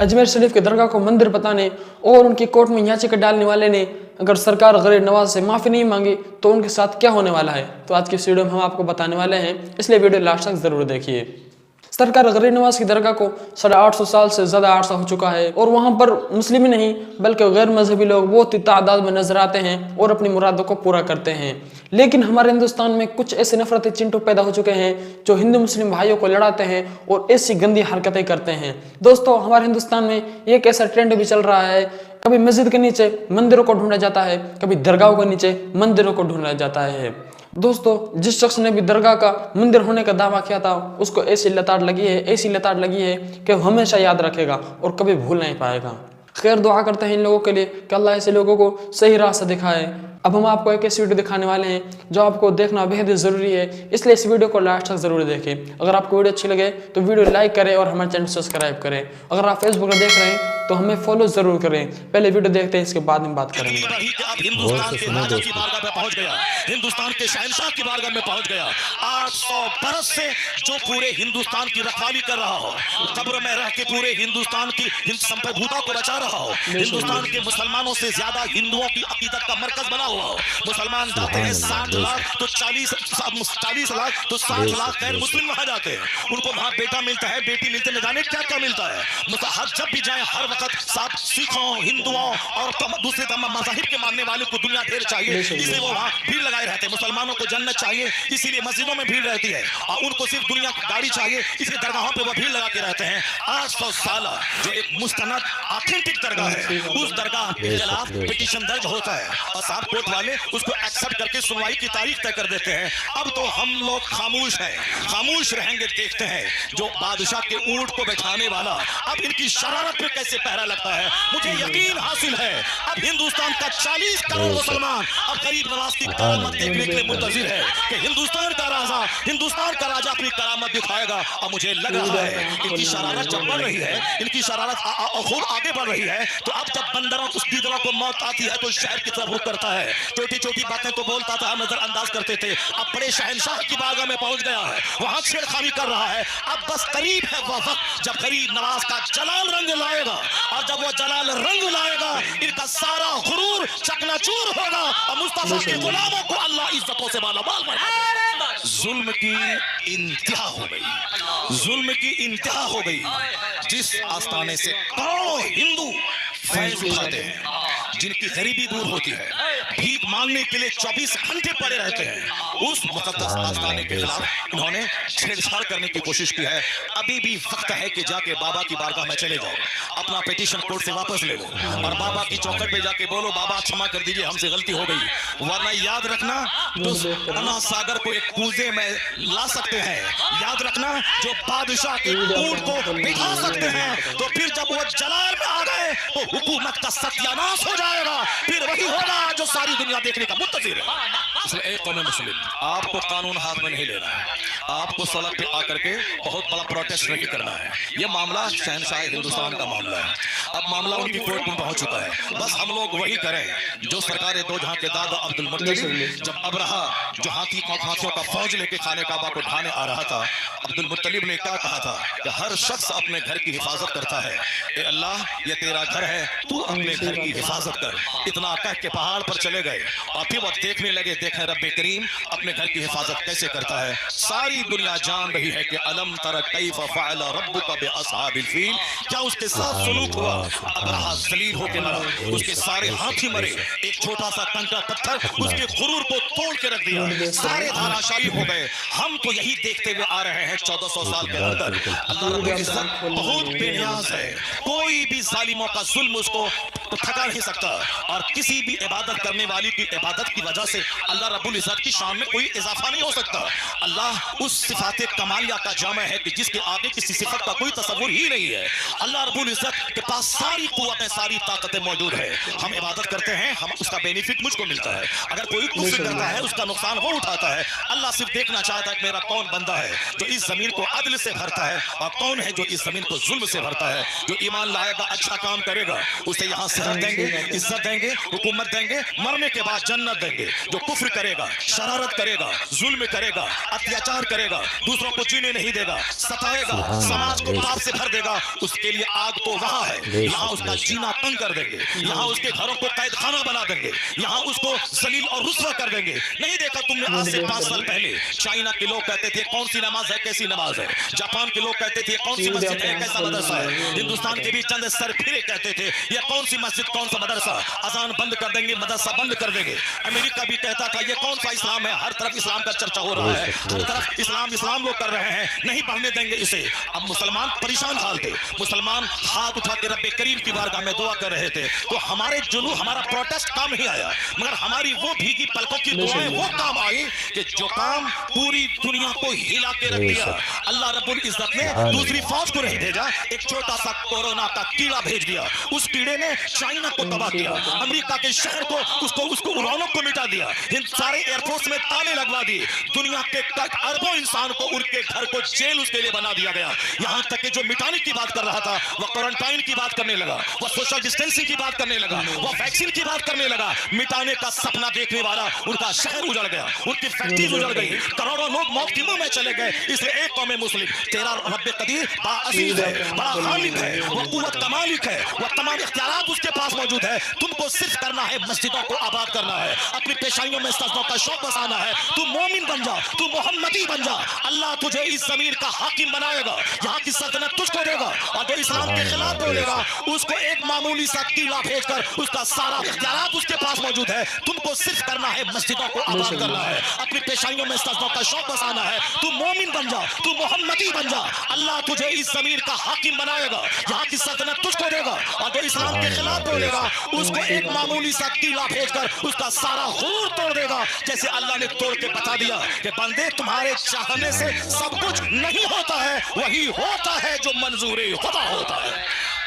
अजमेर शरीफ के दरगाह को मंदिर बताने और उनकी कोर्ट में याचिका डालने वाले ने अगर सरकार गरीब नवाज से माफ़ी नहीं मांगी तो उनके साथ क्या होने वाला है, तो आज की इस वीडियो में हम आपको बताने वाले हैं, इसलिए वीडियो लास्ट तक ज़रूर देखिए। सरकार गरीब नवाज की दरगाह को 850 साल से ज़्यादा अरसा हो चुका है और वहाँ पर मुस्लिम ही नहीं बल्कि गैर मजहबी लोग बहुत ही तादाद में नजर आते हैं और अपनी मुरादों को पूरा करते हैं। लेकिन हमारे हिंदुस्तान में कुछ ऐसे नफरती चिंटू पैदा हो चुके हैं जो हिंदू मुस्लिम भाइयों को लड़ाते हैं और ऐसी गंदी हरकतें करते हैं। दोस्तों, हमारे हिंदुस्तान में एक ऐसा ट्रेंड भी चल रहा है, कभी मस्जिद के नीचे मंदिरों को ढूंढा जाता है, कभी दरगाहों के नीचे मंदिरों को ढूंढा जाता है। दोस्तों, जिस शख्स ने भी दरगाह का मंदिर होने का दावा किया था उसको ऐसी लताड़ लगी है कि वो हमेशा याद रखेगा और कभी भूल नहीं पाएगा। खैर, दुआ करते हैं इन लोगों के लिए कि अल्लाह ऐसे लोगों को सही रास्ता दिखाए। अब हम आपको एक ऐसी वीडियो दिखाने वाले हैं जो आपको देखना बेहद ही ज़रूरी है, इसलिए इस वीडियो को लास्ट तक ज़रूर देखें। अगर आपको वीडियो अच्छी लगे तो वीडियो लाइक करें और हमारे चैनल सब्सक्राइब करें। अगर आप फेसबुक पर देख रहे हैं तो हमें फॉलो ज़रूर करें। पहले वीडियो देखते हैं, इसके बाद में बात करेंगे। हिंदुस्तान के राजा की बारगाह में पहुंच गया, हिंदुस्तान के शहंशाह की बारगाह में पहुंच गया। 800 बरस से जो पूरे हिंदुस्तान की रखवाली कर रहा हो, कब्र में रह के पूरे हिंदुस्तान की संप्रभुता को बचा रहा हो, हिंदुस्तान के मुसलमानों से ज्यादा हिंदुओं की अकीदत का मरकज बना हुआ हो। मुसलमान जाते हैं 60 लाख तो 40 लाख तो 60 लाख गैर मुस्लिम वहां जाते हैं, उनको वहां बेटा मिलता है, बेटी मिलते न जाने क्या क्या मिलता है। जब भी जाए हर वक्त साथ सिखों, हिंदुओं और दूसरे तमाम मज़ाहिब के मानने वाले को दुनिया ढेर चाहिए, इसलिए वो वहाँ भीड़ लगाए रहते हैं। मुसलमानों को जन्नत चाहिए, इसीलिए मस्जिदों में भीड़ रहती है, और उनको सिर्फ दुनिया की गाड़ी चाहिए, इसलिए दरगाहों पे वो भीड़ लगा के रहते हैं। 800 साल जो एक मुस्तनद ऑथेंटिक दरगाह है, उस दरगाह के खिलाफ पिटीशन दर्ज होता है और साहब कोर्ट वाले उसको एक्सेप्ट करके सुनवाई की तारीख तय कर देते हैं। अब तो हम लोग खामोश हैं, खामोश रहेंगे, देखते हैं जो बादशाह के ऊंट को बैठाने वाला अब इनकी शरारत पे कैसे पहरा लगता है। मुझे यकीन हासिल है अब हिंदुस्तान का 40 करोड़ मुसलमान अब गरीब नवाज की करामत देखने के लिए मुंतजिर है कि हिंदुस्तान का राजा अपनी करामत दिखाएगा। और मुझे लग रहा है इनकी शरारत जब बढ़ रही है, इनकी शरारत खूब आगे बढ़ रही है, तो अब जब बंदरों उस गिदरों को मौत आती है तो शहर की तरफ रुख करता है। छोटी छोटी बातें तो बोलता था, हम नजरअंदाज करते थे, अब बड़े शहंशाह की बारगाह में पहुंच गया है, वहां छेड़खानी कर रहा है। अब बस करीब है वह वक्त जब गरीब नवाज का जलाल रंग लाएगा, और जब वो जलाल रंग लाएगा इनका सारा गुरूर चकनाचूर होगा और मुस्तफा के गुलामों को अल्लाह इज्जतों से मालामाल बनाएगा। जुल्म की इंतहा हो गई, जुल्म की इंतहा हो गई। जिस आस्थाने से करोड़ों हिंदू फैज उठाते हैं, जिनकी गरीबी दूर होती है, भीख मांगने के लिए 24 घंटे पड़े रहते हैं, उस मुकद्दस आस्थाने के खिलाफ इन्होंने छेड़छाड़ करने की कोशिश की है। अभी भी वक्त है कि जाके बाबा की बारगाह में चले जाओ, अपना पिटीशन कोर्ट से वापस ले लो और बाबा की चौखट पे जाके बोलो, बाबा क्षमा कर दीजिए, हमसे गलती हो गई। वरना याद रखना, तो अना सागर को एक कूजे में ला सकते हैं। याद रखना, जो बादशाह के ऊंट को बिठा सकते हैं, तो फिर जब वो जलाल में आ गए तो हुकूमत का सत्यानाश हो जाएगा। फिर वही होगा जो सारी दुनिया देखने का मुंतजिर है। इसलिए एक कौम मुस्लिम, आपको कानून हाथ में नहीं लेना है, आपको सड़क पे आकर के बहुत बड़ा प्रोटेस्ट नहीं करना है। ये मामला शहंशाह हिंदुस्तान का मामला है, अब मामला उनकी कोर्ट में पहुंच चुका है। बस हम लोग वही करें जो सरकार दो जहां के दादा अब्दुल मुत्तलिब, जब अबरहा जो हाथियों का फौज लेके खाने काबा को ढाने आ रहा था, अब्दुल मुत्तलिब ने क्या कहा था कि हर शख्स अपने घर की हिफाजत करता है, ए अल्लाह ये तेरा घर है, तू अपने घर की हिफाजत कर। इतना कह के पहाड़ पर चले गए और फिर वो देखने लगे, देखें रब्बे करीम अपने घर की हिफाजत कैसे करता है। सारी दुनिया जान रही है कि अलम तर कैफ फअल रब्बुका बिअसहाबिल फील, क्या उसके साथ सुलूक हुआ। अबरहा जलील होके मरा, उसके सारे हाथी मरे, एक छोटा सा कंकरा पत्थर उसके गुरूर को तोड़ के रख दिया, सारे धाराशायी हो गए। हम तो यही देखते हुए आ रहे हैं 1400 साल के अंदर। अल्लाह रब्बुल इज्जत बहुत बेनियाज है, कोई भी जालिमों का जुल्म उसको तो थका नहीं सकता, और किसी भी इबादत करने वाली की इबादत की वजह से अल्लाह रब्बुल इज्जत की शान में कोई इजाफा नहीं हो सकता। अल्लाह उस सिफाते कमालिया का जामा है कि जिसके आगे किसी सिफत का कोई तसव्वुर ही नहीं है। अल्लाह रब्बुल इज्जत के पास सारी कुव्वतें, सारी ताकतें मौजूद है। हम इबादत करते हैं, हम उसका बेनिफिट मुझको मिलता है, अगर कोई कुफ्र करता है उसका नुकसान वो उठाता है। अल्लाह सिर्फ देखना चाहता है कि मेरा कौन बंदा है जो इस जमीन को अदल से भरता है, और कौन है जो इस जमीन को जुल्म से भरता है। जो ईमान लाएगा, अच्छा काम करेगा, उसे यहाँ से शरफ देंगे, इज्जत देंगे, हुकूमत देंगे, मरने के बाद जन्नत देंगे। जो कुफ्र करेगा, शरारत करेगा, जुल्म करेगा, अत्याचार करेगा, दूसरों को जीने नहीं देगा, सताएगा, समाज को पाप से भर देगा, उसके लिए आग तो वहां है, यहाँ उसका जीना तंग कर देंगे, यहाँ उसके घरों को कैद खाना बना देंगे, यहाँ उसको जलील और रुस्वा कर देंगे। नहीं देखा तुमने आज से 5 साल पहले चाइना के लोग कहते थे कौन सी नमाज है, कैसी नमाज है, जापान के लोग कहते थे कौन सी मस्जिद है, कैसा मदरसा है, हिंदुस्तान के भी चंद सर फिरे कहते थे ये कौन सी मस्जिद, कौन सा मदरसा, अजान बंद कर देंगे, मदरसा बंद कर देंगे। अमेरिका भी कहता था ये कौन सा इस्लाम है, हर तरफ इस्लाम का चर्चा हो रहा है, हर तरफ इस्लाम इस्लाम लोग कर रहे हैं, नहीं बढ़ने देंगे इसे। अब मुसलमान परेशान हाल थे, मुसलमान हाथ उठा के रब्बे करीम की बारगाह में दुआ कर रहे थे, तो हमारे जुलूस, हमारा प्रोटेस्ट काम नहीं आया, मगर हमारी वो भीगी पलकों की दुआएं वो काम आई कि जो काम पूरी दुनिया को हिला के रख दिया। अल्लाह रब्बुल इज्जत ने दूसरी फौज को नहीं भेजा, एक छोटा सा कोरोना का कीड़ा भेज दिया, उस कीड़े ने चाइना को तबाह किया, अमेरिका के शहर को उसको रौनक को मिटा दिया, इन सारे एयरफोर्स में ताले लगवा दिए, दुनिया के अरबों इंसान को उनके घर को जेल उसके लिए बना दिया गया। यहाँ तक कि जो मिटाने की बात कर रहा था वह क्वारंटाइन की बात करने लगा, वह सोशल डिस्टेंसिंग की बात करने लगा, वह वैक्सीन की बात करने लगा। मिटाने का सपना देखने वाला उनका शहर उजड़ गया, उनकी फैक्ट्रीज उजड़ गई, करोड़ों लोग मौत की मुंह में चले गए। इसलिए एक कौम मुस्लिम तेरा रब्बे कदीर बाअज़ीज़ है, बड़ा गालिब है, वह कुव्वत का मालिक है, वह तमाम इख्तियारात उसके पास मौजूद है। तुमको सिर्फ करना है मस्जिदों को आबाद करना है, अपनी पेशानियों में सजदों का शौक बसाना है। तू मोमिन बन जा, तू मोहम्मदी बन जा, अल्लाह तुझे इस जमीन का हाकिम बनाएगा, यहाँ की सल्तनत तुझको देगा। और जो इस्लाम के खिलाफ बोलेगा उसको एक मामूली सा कीड़ा भेजकर उसका सारा इख्तियारात उसके पास मौजूद है। तुमको सिर्फ करना है मस्जिदों को आबाद करना है, अपनी पेशानियों में सजदों का शौक बसाना है। तू मोमिन बन जा, तू मोहम्मदी बन जा, अल्लाह तुझे इस जमीन का हाकिम बनाएगा, यहाँ की सल्तनत तुझको देगा। और जो इस्लाम के खिलाफ बोलेगा उसको एक मामूली सा कीड़ा भेजकर उसका सारा हुरूर तोड़ देगा, जैसे अल्लाह ने तोड़ के बता दिया कि बंदे तुम्हारे चाहने से सब कुछ नहीं होता है, वही होता है जो मंजूरी खुदा होता है।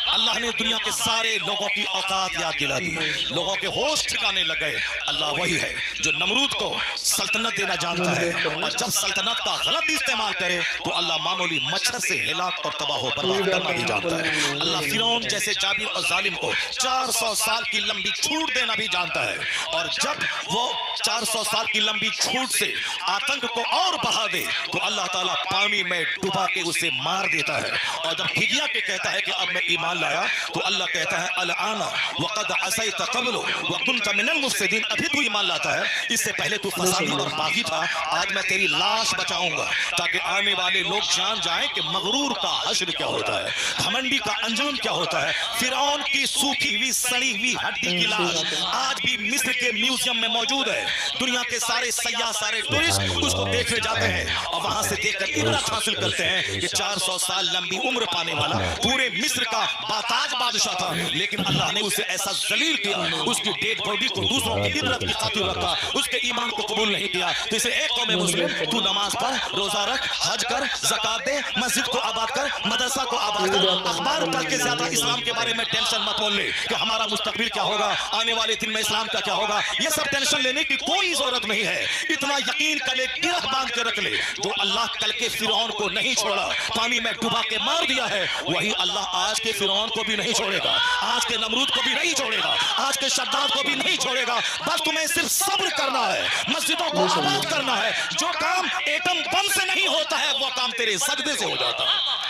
अल्लाह ने दुनिया के सारे लोगों की औकात याद दिला दी, लोगों के होश ठिकाने लग गए। अल्लाह वही है जो नमरूद को सल्तनत देना जानता है, और जब सल्तनत का गलत इस्तेमाल करे तो अल्लाह मामूली मच्छर से हिलाक और तबाह हो बर्बाद करना भी जानता है। अल्लाह फिरौन जैसे जाबिर और जालिम को 400 साल की लंबी छूट देना भी जानता है, और जब वो 400 साल की लंबी छूट से आतंक को और बढ़ा दे तो अल्लाह ताला पानी में डुबा के उसे मार देता है। और जब हिगिया के कहता है कि अब मैं ईमान लाया तो अल्लाह कहता है अल आना वक़द असैत क़ब्लु व कुन्त मिनल मुफ़्सिदीन, अभी तू ईमान लाता है, इससे पहले तू फसादी और बागी था, आज मैं तेरी लाश बचाऊंगा ताकि आने वाले लोग जान जाएं कि मगरूर का हश्र क्या होता है, घमंडी का अंजाम क्या होता है। फिरौन की सूखी हुई सड़ी हुई हड्डी की लाश आज भी मिस्र के म्यूजियम में मौजूद है। दुनिया के सारे सयाह, सारे टूरिस्ट उसको देखने जाते हैं और वहां से देखकर इबरत हासिल करते हैं कि 400 साल लंबी उम्र पाने वाला पूरे मिस्र का बाताज बादशाह था, लेकिन अल्लाह ने उसे ऐसा जलील किया, उसकी डेड बॉडी को दूसरों की इबरत की खातिर रखा, उसके ईमान को कबूल नहीं किया। तो इसे एक कौम मुस्लिम तू नमाज पढ़, रोजा रख, हज कर, ज़कात दे, मस्जिद को आबाद कर, मदरसा को आबाद कर, अखबार पढ़ के ज्यादा इस्लाम के बारे में टेंशन मत मोल ले कि हमारा मुस्तकबिल क्या होगा, आने वाले दिन में इस्लाम का क्या होगा। ये सब टेंशन लेने की कोई जरूरत नहीं है। इतना यकीन कर ले, गिरह बांध के रख ले, जो अल्लाह कल के फिरौन को नहीं छोड़ा, पानी में डुबा के मार दिया है, वही अल्लाह आज के फिरौन को भी नहीं छोड़ेगा, आज के नमरूद को भी नहीं छोड़ेगा, आज के शद्दाद को भी नहीं छोड़ेगा। बस तुम्हें सिर्फ सब्र करना है, मस्जिदों को आबाद करना है। जो काम एटम बम से नहीं होता है वो काम तेरे सजदे से हो जाता है।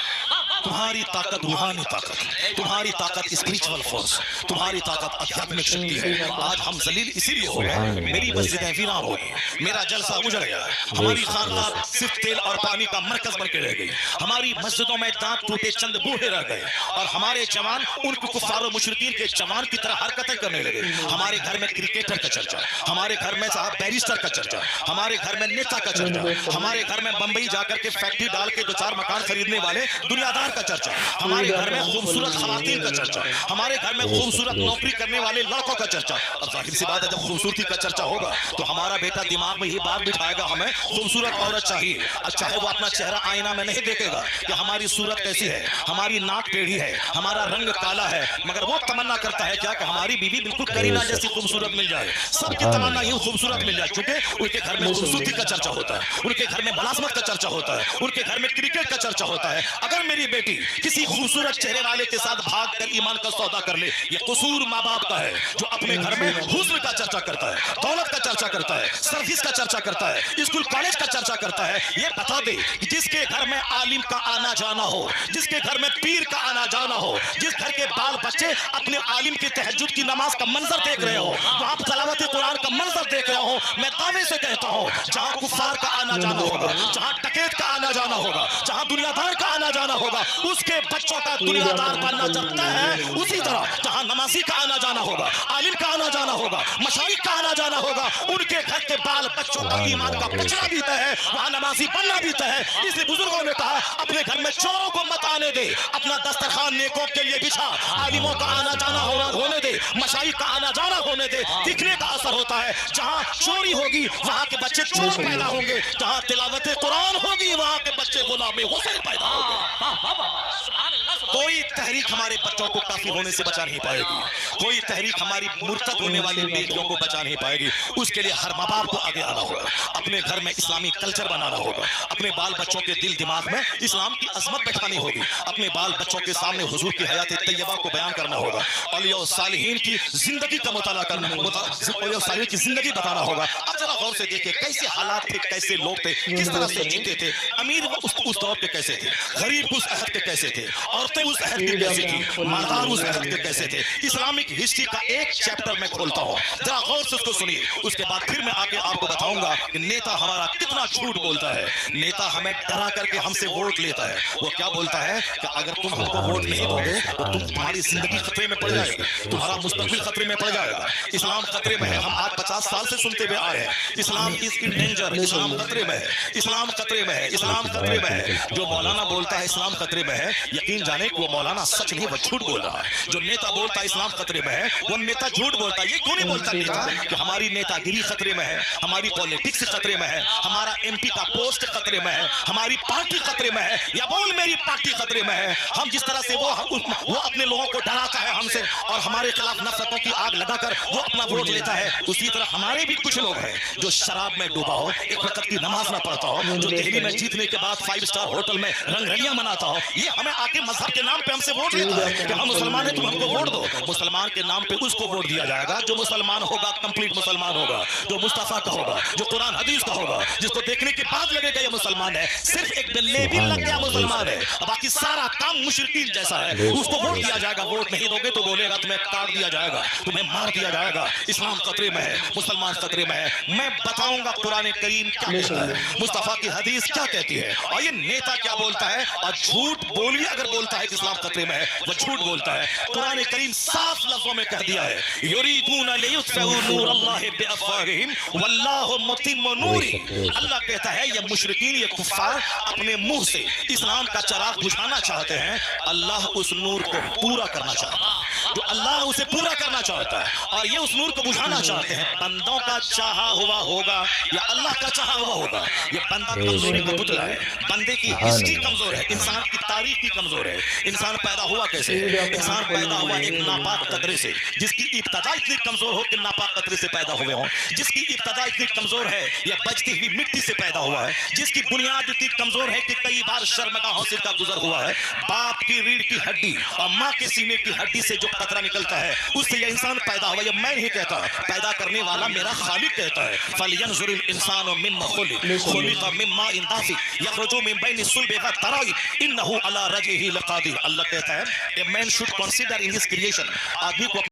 तुम्हारी ताकत रूहानी ताकत, तुम्हारी ताकत स्पिरिचुअल फोर्स, तुम्हारी ताकत आध्यात्मिक शक्ति है। आज हम जलील इसीलिए हो गए, मेरी मस्जिदें वीरान हो गई, मेरा जलसा उजड़ गया, हमारी खानदान सिर्फ तेल और पानी का मरकज बन के रह गई, हमारी मस्जिदों में दांत टूटे चंद बूढ़े रह गए, और हमारे जवान उनको कुफ्फार और मुशरिकीन के जवान की तरह हरकतें करने लगे। हमारे घर में क्रिकेटर का चर्चा, हमारे घर में साहब बैरिस्टर का चर्चा, हमारे घर में नेता का चर्चा, हमारे घर में बंबई जाकर के फैक्ट्री डाल के 2-4 मकान खरीदने वाले दुनियादार का चर्चा, हमारे घर में खूबसूरत खवातीन का चर्चा, हमारे घर में खूबसूरत नौकरी करने वाले लड़कों का चर्चा। अब जाहिर सी बात है जब खूबसूरती का चर्चा होगा तो हमारा बेटा दिमाग में ये बात बिठाएगा हमें खूबसूरत औरत चाहिए। अब चाहे वो अपना चेहरा आईना में नहीं देखेगा कि हमारी सूरत कैसी है, हमारी नाक टेढ़ी है, हमारा रंग काला है, मगर वो तमन्ना करता है क्या कि हमारी बीवी बिल्कुल करीना जैसी खूबसूरत मिल जाए। सबकी तमन्ना ये खूबसूरत मिल जाए, क्योंकि उनके घर में खूबसूरती का चर्चा होता है, उनके घर में मुलाजमत का चर्चा होता है, उनके घर में क्रिकेट का चर्चा होता है। अगर मेरी بیٹی کسی خوبصورت چہرے والے کے ساتھ بھاگ کر ایمان کا سودا کر لے، یہ قصور ماں باپ کا ہے جو اپنے گھر میں حسن کا چرچا کرتا ہے، دولت کا چرچا کرتا ہے، سروس کا چرچا کرتا ہے، اسکول کالج کا چرچا کرتا ہے۔ یہ بتا دے کہ جس کے گھر میں عالم کا آنا جانا ہو، جس کے گھر میں پیر کا آنا جانا ہو، جس گھر کے بال بچے اپنے عالم کی تہجد کی نماز کا منظر دیکھ رہے ہو، وہاں تلاوت قرآن کا منظر دیکھ رہے ہو، میں دعوے سے کہتا ہوں جہاں کفار کا آنا جانا ہوگا، جہاں ٹکیت کا آنا جانا ہوگا، جہاں دنیا دار کا آنا جانا ہوگا، اس کے بچوں کا دنیا دار بننا چاہتا ہے۔ اسی طرح جہاں نمازی کا آنا جانا ہوگا، عالم کا آنا جانا ہوگا، مشائخ کا آنا جانا ہوگا، ان کے گھر کے بال بچوں کا ایمان کا بچنا بھی طے ہے، وہاں نمازی بننا بھی طے ہے۔ اس لیے بزرگوں نے کہا اپنے گھر میں چوروں کو مت آنے دے، اپنا دسترخوان نیکوں کے لیے بچھا، عالموں کا آنا جانا ہونے دے، مشائخ کا آنا جانا ہونے دے۔ دکھنے کا اثر ہوتا ہے، جہاں چوری ہوگی وہاں کے بچے چور پیدا ہوں گے، جہاں تلاوت قرآن ہوگی وہاں کے بچے غلام حسین پیدا ہوں گے۔ کوئی تحریک ہمارے بچوں کو کافر ہونے سے بچا نہیں پائے گی، کوئی تحریک ہماری مرتد ہونے والی بیٹیوں کو بچا نہیں پائے گی۔ اس کے لیے ہر ماں باپ کو آگے آنا ہوگا، اپنے گھر میں اسلامی کلچر بنانا ہوگا، اپنے بال بچوں کے دل دماغ میں اسلام کی عظمت بٹھانی ہوگی، اپنے بال بچوں کے سامنے حضور کی حیات طیبہ کو بیان کرنا ہوگا، اولیاء صالحین کی زندگی کا مطالعہ کرنا، اولیاء صالحین کی زندگی بتانا ہوگا۔ اب ذرا غور سے دیکھیں کیسے حالات تھے، کیسے لوگ تھے، کس طرح سے جیتے تھے، امیر اس دور کے کیسے تھے، غریب اس عہد کے کیسے تھے، عورتیں اس عہد کے کیسے تھی، مالدار اس عہد کے کیسے تھے۔ اسلامک ہسٹری کا ایک چیپٹر میں کھولتا ہوں، ذرا غور سے اس کو سنیے، اس کے بعد پھر میں آگے آپ کو بتاؤں گا کہ نیتا ہمارا کتنا جھوٹ بولتا ہے۔ نیتا ہمیں ڈرا کر کے ہم سے ووٹ لیتا ہے، وہ کیا بولتا ہے کہ اگر تم ہم کو ووٹ نہیں دو گے تو تمہاری زندگی خطرے میں پڑ جائے گی، تمہارا مستقبل خطرے میں پڑ جائے گا، اسلام خطرے میں ہے۔ ہم آج 50 سال سے سنتے ہوئے آ رہے ہیں اسلام از ان ڈینجر، اسلام خطرے میں ہے، اسلام خطرے میں ہے، اسلام خطرے میں ہے۔ جو مولانا بولتا ہے اسلام خطرے میں ہے، یقین جانے کہ وہ مولانا سچ نہیں، وہ جھوٹ بول رہا ہے۔ جو نیتا بولتا ہے اسلام خطرے میں ہے، وہ نیتا جھوٹ بولتا ہے۔ یہ کیوں نہیں بولتا نیتا کہ ہماری نیتا گیری خطرے میں ہے، ہماری پولیٹکس خطرے میں ہے، ہمارا ایم پی کا پوسٹ خطرے میں ہے، ہماری پارٹی خطرے میں ہے، یا بول میری پارٹی خطرے میں ہے۔ ہم جس طرح سے وہ اپنے لوگوں کو ڈراتا ہے ہم سے اور ہمارے خلاف نفرتوں کی آگ لگا کر وہ اپنا ووٹ لیتا ہے، اسی طرح ہمارے بھی کچھ لوگ ہیں جو شراب میں ڈوبا ہو، ایک وقت کی نماز نہ پڑھتا ہو، جو دہلی میں جیتنے کے بعد 5 اسٹار ہوٹل میں رنگ رلیاں مناتا ہو، یہ ہمیں آ کے مذہب کے نام پہ ہم سے ووٹ لیتا ہے کہ ہم مسلمان ہیں تم ہم کو ووٹ دو۔ مسلمان کے نام پہ اس کو ووٹ دیا جائے گا جو مسلمان ہوگا، کمپلیٹ مسلمان ہوگا، جو مصطفیٰ کا ہوگا، جو قرآن حدیث کا ہوگا، جس کو دیکھنے کے بعد لگے گا یہ مسلمان ہے، صرف ایک لیبل لگ گیا مسلمان ہے، باقی سارا کام مشرکین جیسا ہے، اس کو ووٹ دیا جائے گا۔ ووٹ نہیں دو گے تو بولے گا تمہیں کاٹ دیا جائے گا، تمہیں مار دیا جائے گا۔ اسلام خطرے میں ہے، مسلمان خطرے میں ہے۔ میں بتاؤں گا قرآن کریم کیا کہتا ہے، مصطفیٰ کی حدیث کیا کہتی ہے، اور یہ نیتا کیا بولتا ہے، اور جھوٹ بولیے اگر بولتا ہے کہ اسلام خطرے میں ہے وہ جھوٹ بولتا ہے۔ قرآن کریم صاف لفظوں میں کہہ دیا ہے یریدون لیطفئوا نور اللہ بافواہہم واللہ متم نورہ۔ اللہ کہتا ہے یہ مشرکین، یہ کفار اپنے منہ سے اسلام کا چراغ بجھانا چاہتے ہیں، اللہ اس نور کو پورا کرنا چاہتا ہے، جو اللہ اسے پورا کرنا چاہتا ہے، اور یہ اس نور کو بجھانا چاہتے ہیں۔ بندوں کا چاہا ہوا ہوگا یا اللہ کا چاہا ہوا ہوگا، یہ بندہ کمزوری کا پتلا ہے، بندے کی ہسٹری کمزور ہے، انسان کی تاریخ کی کمزور ہے۔ انسان پیدا ہوا کیسے ہے؟ انسان پیدا ہوا ایک ناپاک قطرے سے، جس کی ابتدا اتنی کمزور ہو کہ ناپاک قطرے سے پیدا ہوئے ہوں، جس کی ابتدا اتنی کمزور ہے یا بچتی ہوئی مٹی سے پیدا ہوا ہے، جس کی بنیاد اتنی کمزور ہے کہ کئی بار شرمگاہوں سے کا گزر ہوا ہے۔ باپ کی ریڑھ کی ہڈی اور ماں کے سینے کی ہڈی سے جو قطرہ نکلتا ہے اس سے یہ انسان پیدا ہوا۔ یہ میں نہیں کہتا، پیدا کرنے والا میرا خالق کہتا ہے۔ فَلْيَنْظُرِ الْإِنسَانُ مِمَّا خُلِقَ خُلِقَ مِن مَّاءٍ دَافِقٍ يَخْرُجُ مِن بَيْنِ الصُّلْبِ وَالتَّرَائِبِ إِنَّهُ عَلَىٰ رَجْعِهِ لَقَادِرٌ۔ اللہ کہتا ہے a man should consider in his creation، آدمی کو